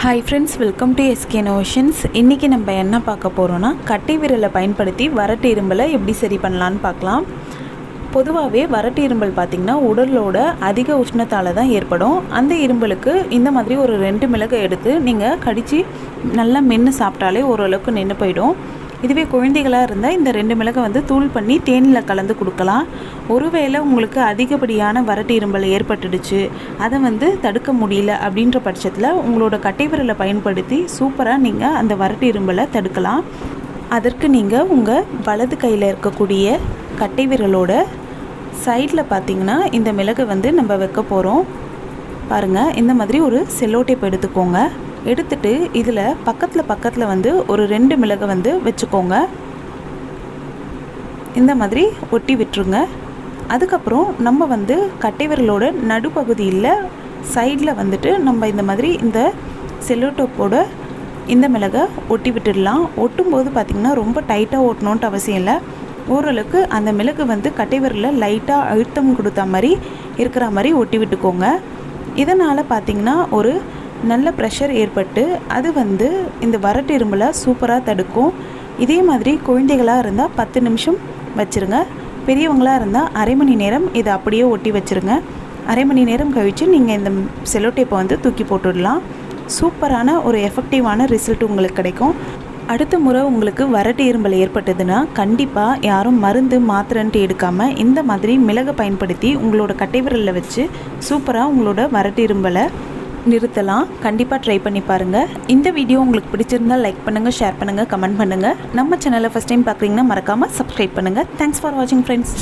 Hi friends, welcome to SK innovations. இன்றைக்கி நம்ம என்ன பார்க்க போகிறோன்னா, கட்டை விரலை பயன்படுத்தி வறட்டு இரும்பலை எப்படி சரி பண்ணலான்னு பார்க்கலாம். பொதுவாகவே வறட்டு இரும்பல் பார்த்திங்கன்னா உடலோட அதிக உஷ்ணத்தால் தான் ஏற்படும். அந்த இரும்பலுக்கு இந்த மாதிரி ஒரு 2 மிளகை எடுத்து நீங்கள் கடித்து நல்லா மென்று சாப்பிட்டாலே ஓரளவுக்கு நின்று போயிடும். இதுவே குழந்தைகளாக இருந்தால் இந்த 2 மிளகை தூள் பண்ணி தேனில் கலந்து கொடுக்கலாம். ஒருவேளை உங்களுக்கு அதிகப்படியான வறட்டு இரும்பல் ஏற்பட்டுடுச்சு, அதை தடுக்க முடியல அப்படின்ற பட்சத்தில் உங்களோட கட்டை விரலை பயன்படுத்தி சூப்பராக நீங்கள் அந்த வறட்டு இரும்பலை தடுக்கலாம். அதற்கு நீங்கள் உங்கள் வலது கையில் இருக்கக்கூடிய கட்டை விரலோட சைடில் பார்த்திங்கன்னா இந்த மிளகை நம்ம வைக்க போகிறோம். பாருங்கள், இந்த மாதிரி ஒரு செல்லோ டேப் எடுத்துக்கோங்க. எடுத்துட்டு இதில் பக்கத்தில் ஒரு 2 மிளகை வச்சுக்கோங்க. இந்த மாதிரி ஒட்டி விட்டுருங்க. அதுக்கப்புறம் நம்ம கட்டை விரலோட நடுப்பகுதியில் சைடில் நம்ம இந்த மாதிரி இந்த செல்லோ டேப்போட இந்த மிளகை ஒட்டி விட்டுடலாம். ஒட்டும்போது பார்த்திங்கன்னா ரொம்ப டைட்டாக ஓட்டணுன்ட்டு அவசியம் இல்லை. ஓரளவுக்கு அந்த மிளகு கட்டை விரலில் லைட்டாக அழுத்தம் கொடுத்த மாதிரி இருக்கிற மாதிரி ஒட்டி விட்டுக்கோங்க. இதனால் பார்த்திங்கன்னா ஒரு நல்ல ப்ரெஷர் ஏற்பட்டு அது இந்த வறட்டு இரும்பலை சூப்பராக தடுக்கும். இதே மாதிரி குழந்தைகளாக இருந்தால் 10 நிமிஷம் வச்சுருங்க. பெரியவங்களாக இருந்தால் அரை மணி நேரம் இதை அப்படியே ஒட்டி வச்சுருங்க. அரை மணி நேரம் கழித்து நீங்கள் இந்த செல்லோ டேப்பை தூக்கி போட்டுடலாம். சூப்பரான ஒரு எஃபெக்டிவான ரிசல்ட் உங்களுக்கு கிடைக்கும். அடுத்த முறை உங்களுக்கு வறட்டு இரும்பல் ஏற்பட்டதுன்னா கண்டிப்பாக யாரும் மருந்து மாத்திரைன்ட்டு எடுக்காமல் இந்த மாதிரி மிளகை பயன்படுத்தி உங்களோட கட்டை விரலில் வச்சு சூப்பராக உங்களோட வறட்டு இரும்பலை நிறுத்தலாம். கண்டிப்பாக ட்ரை பண்ணி பாருங்கள். இந்த வீடியோ உங்களுக்கு பிடிச்சிருந்தால் லைக் பண்ணுங்கள், ஷேர் பண்ணுங்கள், கமெண்ட் பண்ணுங்கள். நம்ம சேனலை ஃபஸ்ட் டைம் பார்க்குறீங்கன்னா மறக்காமல் சப்ஸ்கிரைப் பண்ணுங்கள். தேங்க்ஸ் ஃபார் வாட்சிங் ஃப்ரெண்ட்ஸ்.